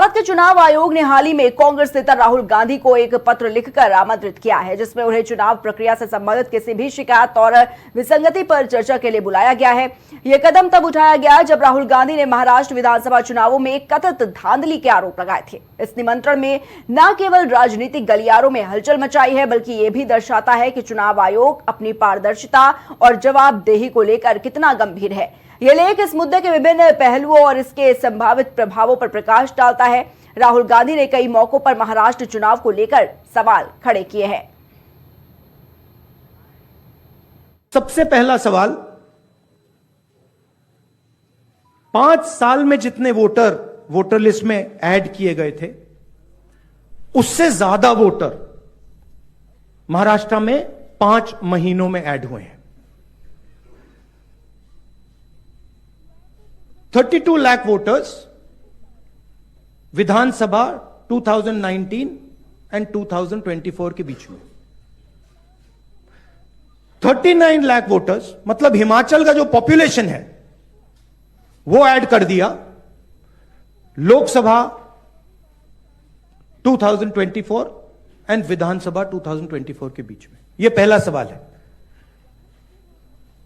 भारत के चुनाव आयोग ने हाल ही में कांग्रेस नेता राहुल गांधी को एक पत्र लिखकर आमंत्रित किया है, जिसमें उन्हें चुनाव प्रक्रिया से संबंधित किसी भी शिकायत और विसंगति पर चर्चा के लिए बुलाया गया है। यह कदम तब उठाया गया जब राहुल गांधी ने महाराष्ट्र विधानसभा चुनावों में कथित धांधली के आरोप लगाए थे। इस निमंत्रण में न केवल राजनीतिक गलियारों में हलचल मचाई है, बल्कि ये भी दर्शाता है कि चुनाव आयोग अपनी पारदर्शिता और जवाबदेही को लेकर कितना गंभीर है। ये लेख इस मुद्दे के विभिन्न पहलुओं और इसके संभावित प्रभावों पर प्रकाश डालता है। राहुल गांधी ने कई मौकों पर महाराष्ट्र चुनाव को लेकर सवाल खड़े किए हैं। सबसे पहला सवाल, 5 साल में जितने वोटर लिस्ट में ऐड किए गए थे, उससे ज्यादा वोटर महाराष्ट्र में 5 महीनों में ऐड हुए हैं। 32 लाख वोटर्स विधानसभा 2019 एंड 2024 के बीच में। 39 लाख वोटर्स मतलब हिमाचल का जो पॉपुलेशन है वो ऐड कर दिया लोकसभा 2024 एंड विधानसभा 2024 के बीच में। यह पहला सवाल है।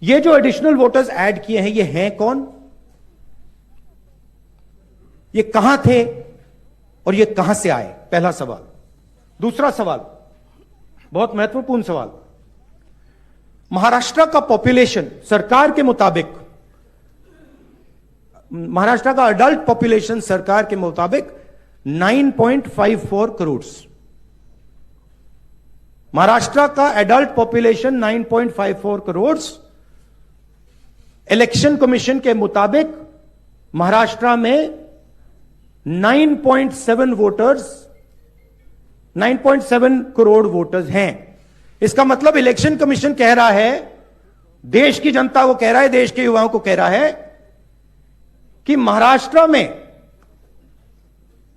ये जो एडिशनल वोटर्स ऐड किए हैं, ये हैं कौन, ये कहां थे और ये कहां से आए? पहला सवाल। दूसरा सवाल, बहुत महत्वपूर्ण सवाल, महाराष्ट्र का पॉपुलेशन सरकार के मुताबिक, महाराष्ट्र का अडल्ट पॉपुलेशन सरकार के मुताबिक 9.54 करोड़। महाराष्ट्र का adult population 9.54 crore. Election commission के मुताबिक महाराष्ट्र में 9.7 करोड़ वोटर्स हैं। इसका मतलब इलेक्शन कमीशन कह रहा है, देश की जनता को कह रहा है, देश के युवाओं को कह रहा है कि महाराष्ट्र में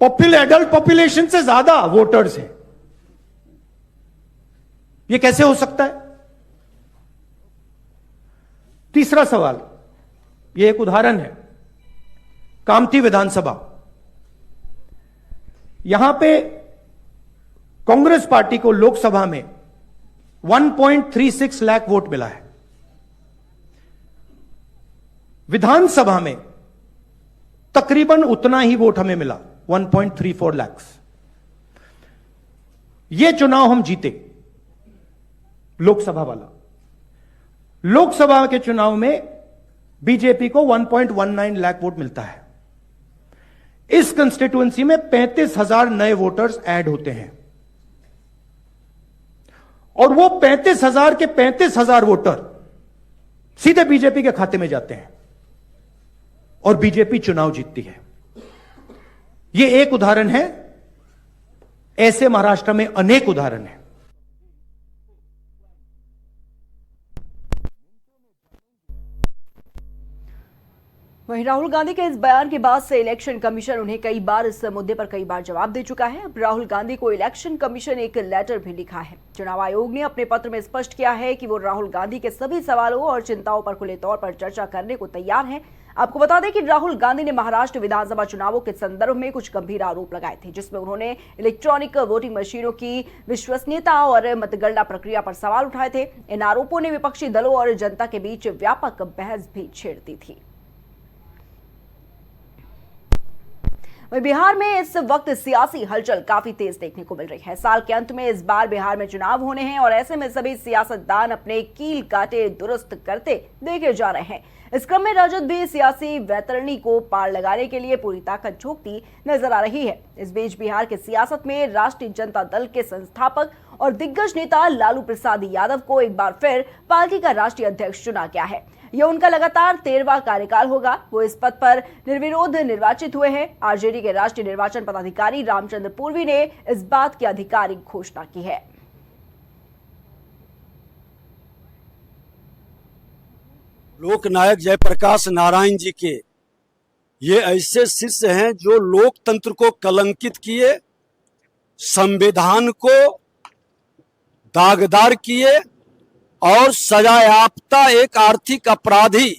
एडल्ट पॉपुलेशन से ज्यादा वोटर्स हैं। यह कैसे हो सकता है? तीसरा सवाल, यह एक उदाहरण है, कामठी विधानसभा। यहां पे कांग्रेस पार्टी को लोकसभा में 1.36 लाख वोट मिला है। विधानसभा में तकरीबन उतना ही वोट हमें मिला, 1.34 लाख। यह चुनाव हम जीते, लोकसभा वाला। लोकसभा के चुनाव में बीजेपी को 1.19 लाख वोट मिलता है। इस कंस्टिट्यूएंसी में 35,000 नए वोटर्स ऐड होते हैं और वो 35,000 के 35,000 वोटर सीधे बीजेपी के खाते में जाते हैं और बीजेपी चुनाव जीतती है। यह एक उदाहरण है, ऐसे महाराष्ट्र में अनेक उदाहरण हैं। वहीं राहुल गांधी के इस बयान के बाद से इलेक्शन कमीशन उन्हें कई बार इस मुद्दे पर कई बार जवाब दे चुका है। अब राहुल गांधी को इलेक्शन कमीशन एक लेटर भी लिखा है। चुनाव आयोग ने अपने पत्र में स्पष्ट किया है कि वो राहुल गांधी के सभी सवालों और चिंताओं पर खुले तौर पर चर्चा करने को तैयार है। आपको बता दें कि राहुल गांधी ने महाराष्ट्र विधानसभा चुनावों के संदर्भ में कुछ गंभीर आरोप लगाए थे, जिसमें उन्होंने इलेक्ट्रॉनिक वोटिंग मशीनों की विश्वसनीयता और मतगणना प्रक्रिया पर सवाल उठाए थे। इन आरोपों ने विपक्षी दलों और जनता के बीच व्यापक बहस भी छेड़ दी थी। वहीं बिहार में इस वक्त सियासी हलचल काफी तेज देखने को मिल रही है। साल के अंत में इस बार बिहार में चुनाव होने हैं और ऐसे में सभी सियासतदान अपने कील कांटे दुरुस्त करते देखे जा रहे हैं। इस क्रम में राजद भी सियासी वैतरणी को पार लगाने के लिए पूरी ताकत झोंकती नजर आ रही है। इस बीच बिहार के सियासत में राष्ट्रीय जनता दल के संस्थापक और दिग्गज नेता लालू प्रसाद यादव को एक बार फिर पार्टी का राष्ट्रीय अध्यक्ष चुना गया है। यह उनका लगातार 13वां कार्यकाल होगा। वो इस पद पर निर्विरोध निर्वाचित हुए हैं। आरजेडी के राष्ट्रीय निर्वाचन पदाधिकारी रामचंद्र पूर्वी ने इस बात की आधिकारिक घोषणा की है। लोकनायक जयप्रकाश नारायण जी के ये ऐसे शिष्य हैं जो लोकतंत्र को कलंकित किए, संविधान को दागदार किए और सजायाफ्ता एक आर्थिक अपराधी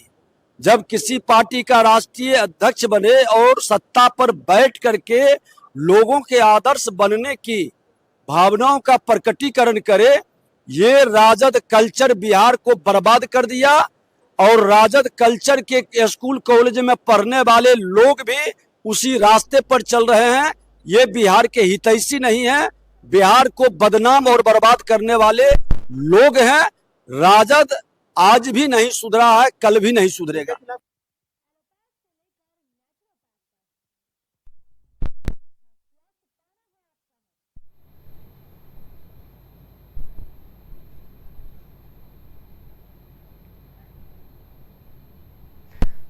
जब किसी पार्टी का राष्ट्रीय अध्यक्ष बने और सत्ता पर बैठ करके लोगों के आदर्श बनने की भावनाओं का प्रकटीकरण करे, ये राजद कल्चर बिहार को बर्बाद कर दिया। और राजद कल्चर के स्कूल कॉलेज में पढ़ने वाले लोग भी उसी रास्ते पर चल रहे हैं। ये बिहार के हितैषी नहीं है, बिहार को बदनाम और बर्बाद करने वाले लोग हैं। राजद आज भी नहीं सुधरा है, कल भी नहीं सुधरेगा।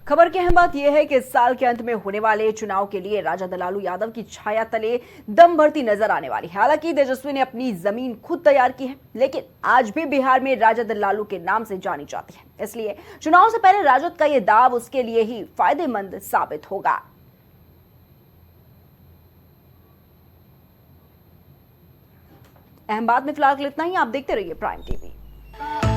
खबर की अहम बात यह है कि इस साल के अंत में होने वाले चुनाव के लिए राजद लालू यादव की छाया तले दम भरती नजर आने वाली है। हालांकि तेजस्वी ने अपनी जमीन खुद तैयार की है, लेकिन आज भी बिहार में राजद लालू के नाम से जानी जाती है। इसलिए चुनाव से पहले राजद का यह दाव उसके लिए ही फायदेमंद साबित होगा। अहम बात में फिलहाल इतना ही। आप देखते रहिए प्राइम टीवी।